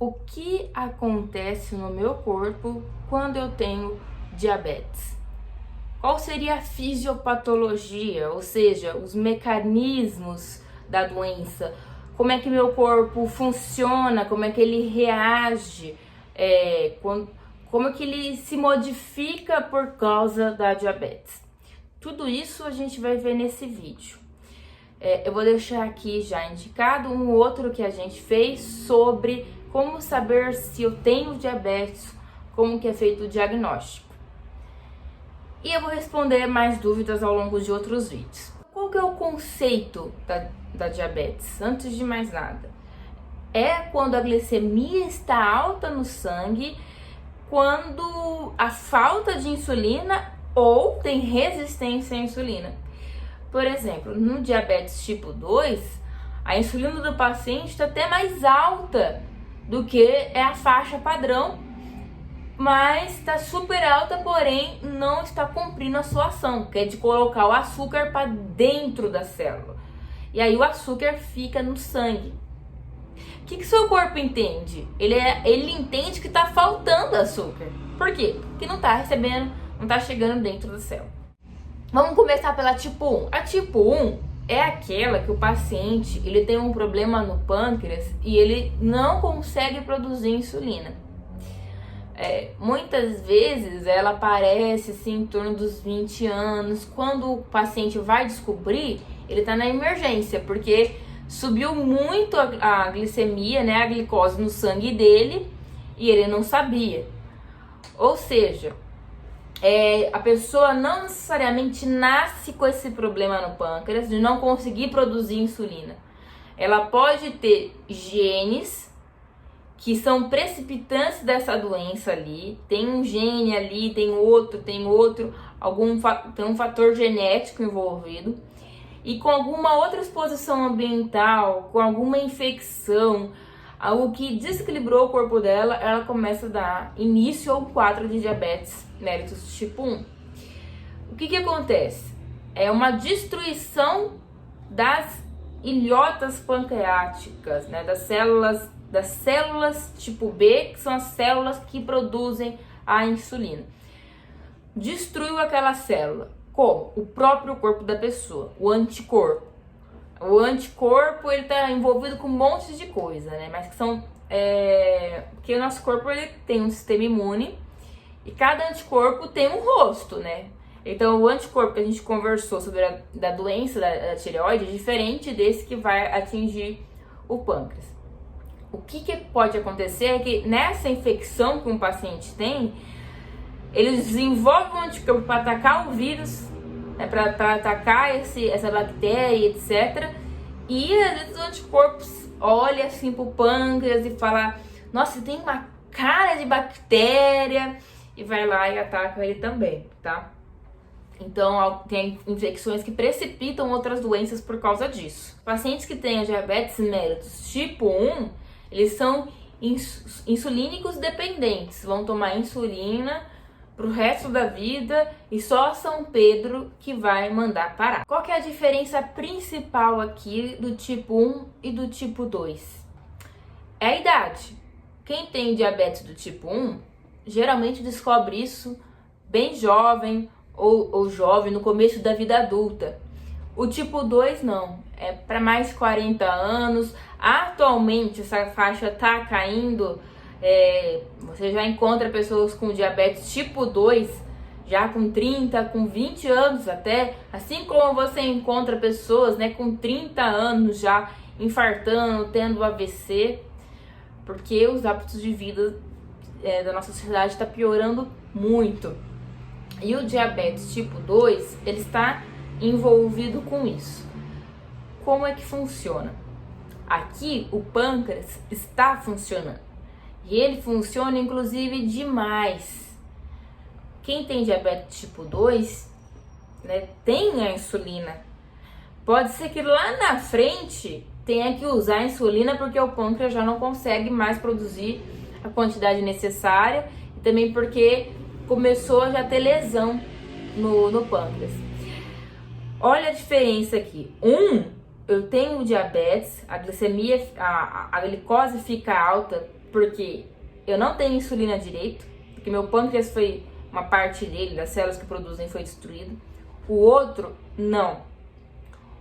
O que acontece no meu corpo quando eu tenho diabetes? Qual seria a fisiopatologia, ou seja, os mecanismos da doença? Como é que meu corpo funciona? Como é que ele reage? Como é que ele se modifica por causa da diabetes? Tudo isso a gente vai ver nesse vídeo. Eu vou deixar aqui já indicado um outro que a gente fez sobre como saber se eu tenho diabetes, como que é feito o diagnóstico. E eu vou responder mais dúvidas ao longo de outros vídeos. Qual que é o conceito da diabetes? Antes de mais nada, é quando a glicemia está alta no sangue, quando há falta de insulina ou tem resistência à insulina. Por exemplo, no diabetes tipo 2, a insulina do paciente está até mais alta do que é a faixa padrão, mas está super alta, porém não está cumprindo a sua ação, que é de colocar o açúcar para dentro da célula. E aí o açúcar fica no sangue. O que seu corpo entende? Ele entende que está faltando açúcar. Por quê? Porque não está recebendo, não está chegando dentro da célula. Vamos começar pela tipo 1. A tipo 1 é aquela que o paciente ele tem um problema no pâncreas e ele não consegue produzir insulina. Muitas vezes ela aparece assim, em torno dos 20 anos. Quando o paciente vai descobrir, ele está na emergência, porque subiu muito a glicemia, né, a glicose no sangue dele e ele não sabia. Ou seja, a pessoa não necessariamente nasce com esse problema no pâncreas de não conseguir produzir insulina. Ela pode ter genes que são precipitantes dessa doença ali. Tem um gene ali, tem outro, tem um fator genético envolvido. E com alguma outra exposição ambiental, com alguma infecção, algo que desequilibrou o corpo dela, ela começa a dar início ao quadro de diabetes mellitus tipo 1. O que acontece? É uma destruição das ilhotas pancreáticas, né? Das células tipo B, que são as células que produzem a insulina. Destruiu aquela célula. Como? O próprio corpo da pessoa, o anticorpo. O anticorpo, ele tá envolvido com um monte de coisa, né? Mas que são... porque o nosso corpo, ele tem um sistema imune e cada anticorpo tem um rosto, né? Então, o anticorpo que a gente conversou sobre da doença da tireoide é diferente desse que vai atingir o pâncreas. O que pode acontecer é que nessa infecção que um paciente tem, eles desenvolvem um anticorpo para atacar o vírus, né, para atacar essa bactéria, etc. E às vezes os anticorpos olham assim pro pâncreas e fala: nossa, tem uma cara de bactéria, e vai lá e ataca ele também, tá? Então tem infecções que precipitam outras doenças por causa disso. Pacientes que têm diabetes mellitus tipo 1, eles são insulínicos dependentes, vão tomar insulina pro resto da vida e só São Pedro que vai mandar parar. Qual que é a diferença principal aqui do tipo 1 e do tipo 2? É a idade. Quem tem diabetes do tipo 1 geralmente descobre isso bem jovem ou jovem no começo da vida adulta. O tipo 2 não, é para mais de 40 anos. Atualmente essa faixa tá caindo. Você já encontra pessoas com diabetes tipo 2 já com 30, com 20 anos até, assim como você encontra pessoas, né, com 30 anos já infartando, tendo AVC, porque os hábitos de vida da nossa sociedade está piorando muito. E o diabetes tipo 2, ele está envolvido com isso. Como é que funciona? Aqui o pâncreas está funcionando. E ele funciona inclusive demais. Quem tem diabetes tipo 2, né, tem a insulina. Pode ser que lá na frente tenha que usar a insulina porque o pâncreas já não consegue mais produzir a quantidade necessária e também porque começou a já ter lesão no pâncreas. Olha a diferença aqui. Eu tenho diabetes, a glicemia, a glicose fica alta, porque eu não tenho insulina direito, porque meu pâncreas foi, uma parte dele, das células que produzem, foi destruído. O outro, não.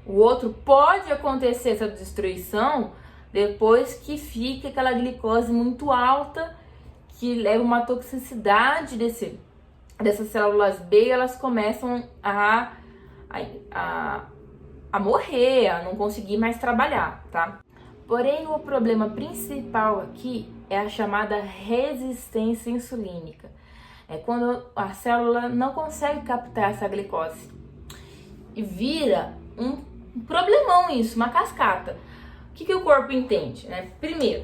O outro pode acontecer essa destruição depois que fica aquela glicose muito alta, que leva uma toxicidade dessas células B, e elas começam a morrer, a não conseguir mais trabalhar, tá? Porém, o problema principal aqui é a chamada resistência insulínica. É quando a célula não consegue captar essa glicose. E vira um problemão isso, uma cascata. O que o corpo entende, né? Primeiro,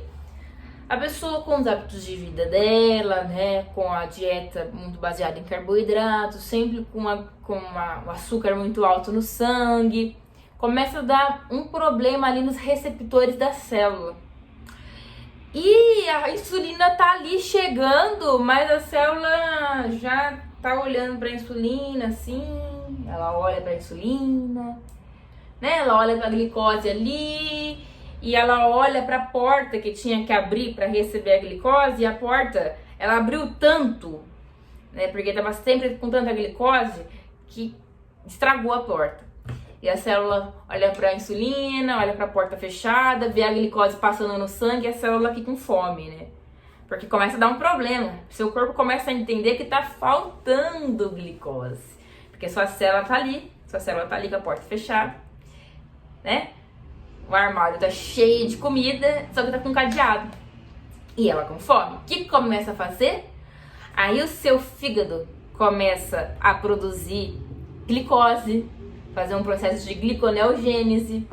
a pessoa com os hábitos de vida dela, né, com a dieta muito baseada em carboidratos, sempre com o açúcar muito alto no sangue, começa a dar um problema ali nos receptores da célula. E a insulina tá ali chegando, mas a célula já tá olhando para a insulina assim, ela olha para a insulina, né? Ela olha para a glicose ali e ela olha para a porta que tinha que abrir para receber a glicose, e a porta, ela abriu tanto, né? Porque tava sempre com tanta glicose que estragou a porta. E a célula olha para a insulina, olha para a porta fechada, vê a glicose passando no sangue e a célula aqui com fome, né? Porque começa a dar um problema. Seu corpo começa a entender que tá faltando glicose. Porque sua célula tá ali com a porta fechada, né? O armário tá cheio de comida, só que tá com cadeado. E ela com fome. O que começa a fazer? Aí o seu fígado começa a produzir glicose, fazer um processo de gliconeogênese.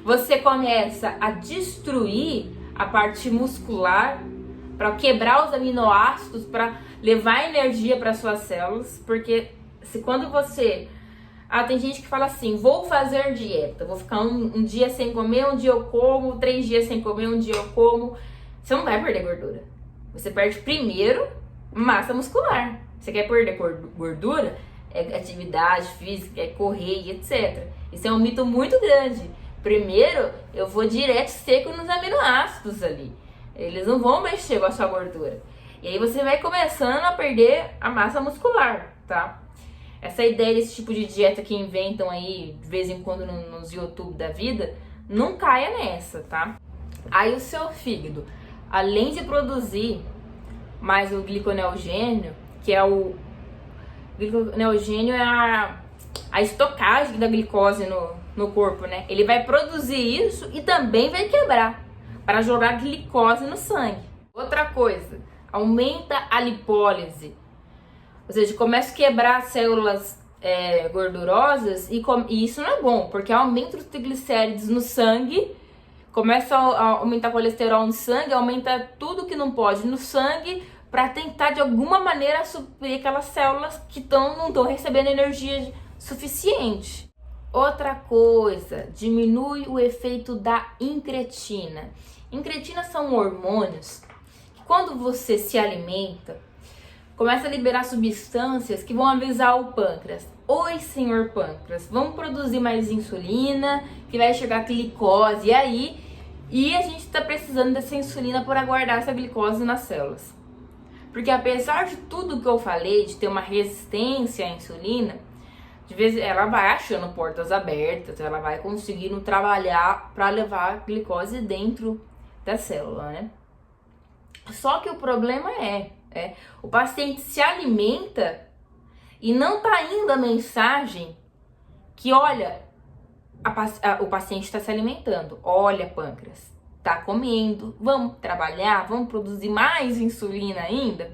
Você começa a destruir a parte muscular para quebrar os aminoácidos, para levar energia para suas células, porque quando você... tem gente que fala assim, vou fazer dieta, vou ficar um dia sem comer, um dia eu como, 3 dias sem comer, um dia eu como. Você não vai perder gordura. Você perde primeiro massa muscular. Você quer perder gordura? É atividade física, é correr e etc. Isso é um mito muito grande. Primeiro, eu vou direto seco nos aminoácidos ali. Eles não vão mexer com a sua gordura. E aí você vai começando a perder a massa muscular, tá? Essa ideia desse tipo de dieta que inventam aí de vez em quando nos YouTube da vida, não caia nessa, tá? Aí o seu fígado, além de produzir mais o gliconeogênio, que é o gliconeogênio é a estocagem da glicose no corpo, né? Ele vai produzir isso e também vai quebrar para jogar glicose no sangue. Outra coisa, aumenta a lipólise. Ou seja, começa a quebrar células gordurosas e isso não é bom, porque aumenta os triglicéridos no sangue, começa a aumentar o colesterol no sangue, aumenta tudo que não pode no sangue, para tentar de alguma maneira suprir aquelas células que não estão recebendo energia suficiente. Outra coisa, diminui o efeito da incretina. Incretina são hormônios que, quando você se alimenta, começa a liberar substâncias que vão avisar o pâncreas. Oi, senhor pâncreas, vamos produzir mais insulina, que vai chegar a glicose aí, e a gente está precisando dessa insulina para guardar essa glicose nas células. Porque apesar de tudo que eu falei, de ter uma resistência à insulina, de vez ela vai achando portas abertas, ela vai conseguindo trabalhar para levar a glicose dentro da célula, né? Só que o problema o paciente se alimenta e não tá indo a mensagem que, olha, o paciente está se alimentando, olha, pâncreas, tá comendo, vamos trabalhar, vamos produzir mais insulina ainda,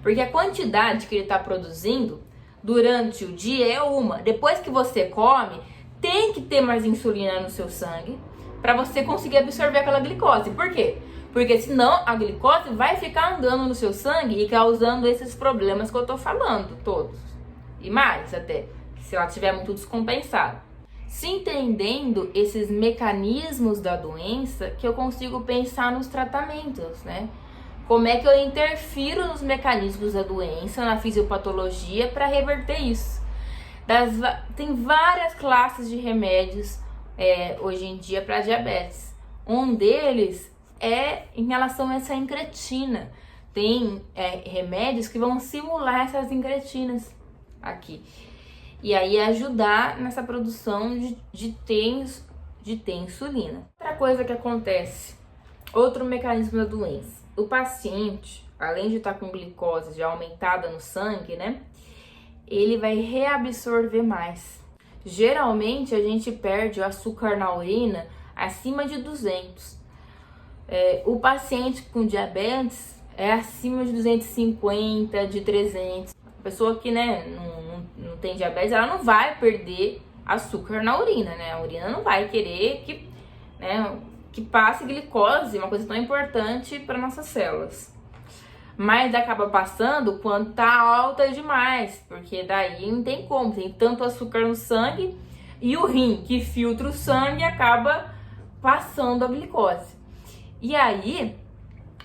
porque a quantidade que ele está produzindo durante o dia é uma. Depois que você come, tem que ter mais insulina no seu sangue para você conseguir absorver aquela glicose. Por quê? Porque senão a glicose vai ficar andando no seu sangue e causando esses problemas que eu tô falando, todos. E mais até, se ela estiver muito descompensada. Se entendendo esses mecanismos da doença, que eu consigo pensar nos tratamentos, né? Como é que eu interfiro nos mecanismos da doença, na fisiopatologia, para reverter isso. Tem várias classes de remédios hoje em dia para diabetes. Um deles é em relação a essa incretina. Tem remédios que vão simular essas incretinas aqui. E aí ajudar nessa produção de ter insulina. Outra coisa que acontece, outro mecanismo da doença. O paciente, além de estar com glicose já aumentada no sangue, né? Ele vai reabsorver mais. Geralmente a gente perde o açúcar na urina acima de 200. O paciente com diabetes é acima de 250, de 300. A pessoa que, né, não tem diabetes, ela não vai perder açúcar na urina, né? A urina não vai querer que passe glicose, uma coisa tão importante para nossas células. Mas acaba passando quando tá alta demais, porque daí não tem como, tem tanto açúcar no sangue e o rim que filtra o sangue acaba passando a glicose. E aí,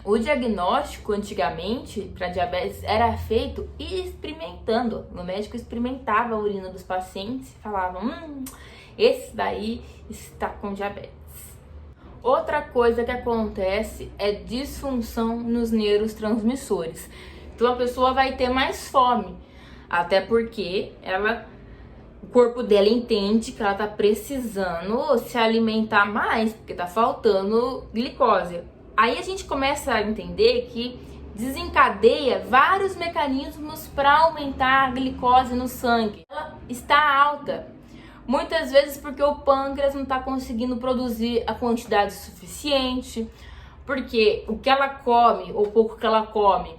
o diagnóstico antigamente para diabetes era feito experimentando. O médico experimentava a urina dos pacientes e falava: esse daí está com diabetes. Outra coisa que acontece é disfunção nos neurotransmissores. Então a pessoa vai ter mais fome, até porque o corpo dela entende que ela está precisando se alimentar mais, porque está faltando glicose. Aí a gente começa a entender que desencadeia vários mecanismos para aumentar a glicose no sangue. Ela está alta. Muitas vezes porque o pâncreas não está conseguindo produzir a quantidade suficiente, porque o que ela come, ou pouco que ela come,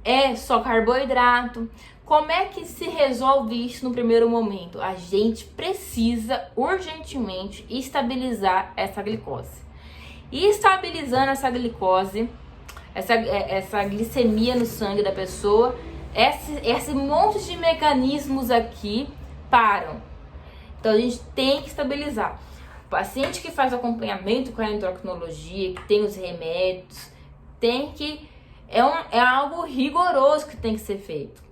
é só carboidrato. Como é que se resolve isso no primeiro momento? A gente precisa urgentemente estabilizar essa glicose. E estabilizando essa glicose, essa glicemia no sangue da pessoa, esse monte de mecanismos aqui param. Então a gente tem que estabilizar. O paciente que faz acompanhamento com a endocrinologia, que tem os remédios, é algo rigoroso que tem que ser feito.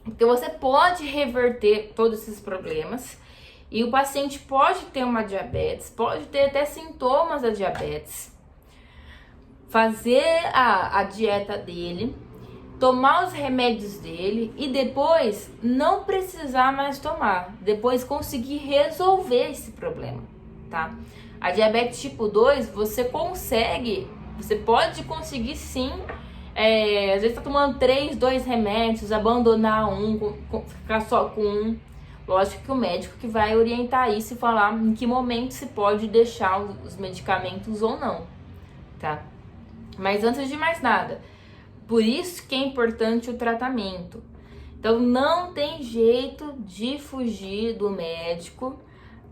Porque você pode reverter todos esses problemas e o paciente pode ter uma diabetes, pode ter até sintomas da diabetes, fazer a dieta dele, tomar os remédios dele e depois não precisar mais tomar, depois conseguir resolver esse problema, tá? A diabetes tipo 2, você pode conseguir sim, às vezes tá tomando 2 remédios, abandonar ficar só com um. Lógico que o médico que vai orientar isso e falar em que momento se pode deixar os medicamentos ou não, tá? Mas antes de mais nada, por isso que é importante o tratamento. Então não tem jeito de fugir do médico.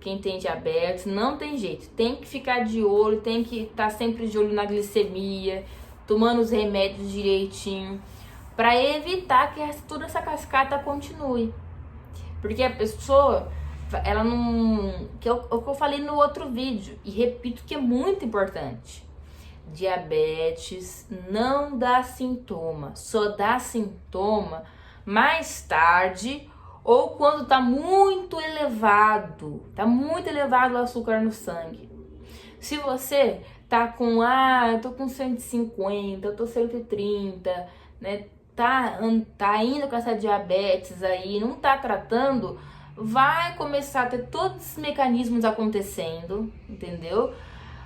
Quem tem diabetes, não tem jeito. Tem que ficar de olho, tem que estar sempre de olho na glicemia, tomando os remédios direitinho, para evitar que toda essa cascata continue. Porque a pessoa, ela não... que é o que eu falei no outro vídeo, e repito que é muito importante. Diabetes não dá sintoma, só dá sintoma mais tarde ou quando tá muito elevado o açúcar no sangue. Se você tá com, eu tô com 150, eu tô 130, né, tá indo com essa diabetes aí, não tá tratando, vai começar a ter todos esses mecanismos acontecendo, entendeu?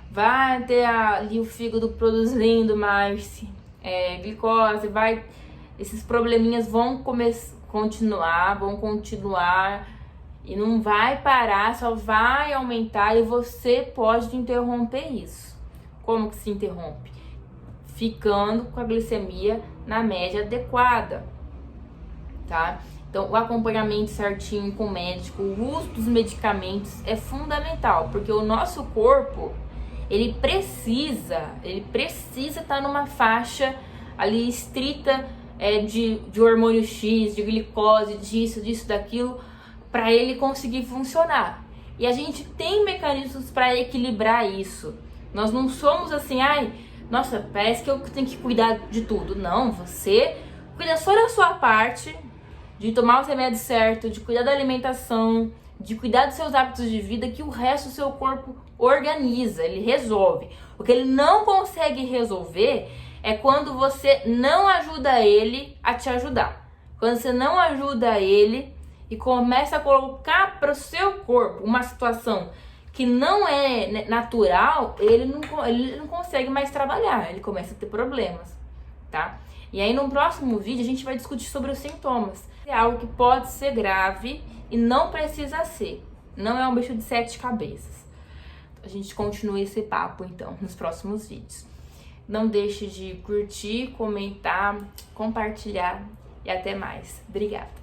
Vai ter ali o fígado produzindo mais glicose, esses probleminhas vão continuar e não vai parar, só vai aumentar e você pode interromper isso. Como que se interrompe? Ficando com a glicemia na média adequada, tá? Então, o acompanhamento certinho com o médico, o uso dos medicamentos é fundamental, porque o nosso corpo ele precisa estar numa faixa ali estrita de hormônio X, de glicose, disso, daquilo, para ele conseguir funcionar. E a gente tem mecanismos para equilibrar isso. Nós não somos assim, nossa, parece que eu tenho que cuidar de tudo. Não, você cuida só da sua parte, de tomar os remédios certos, de cuidar da alimentação, de cuidar dos seus hábitos de vida, que o resto do seu corpo organiza, ele resolve. O que ele não consegue resolver é quando você não ajuda ele a te ajudar. Quando você não ajuda ele e começa a colocar para o seu corpo uma situação que não é natural, ele não consegue mais trabalhar, ele começa a ter problemas, tá? E aí no próximo vídeo a gente vai discutir sobre os sintomas. É algo que pode ser grave e não precisa ser. Não é um bicho de 7 cabeças. A gente continua esse papo então nos próximos vídeos. Não deixe de curtir, comentar, compartilhar e até mais. Obrigada!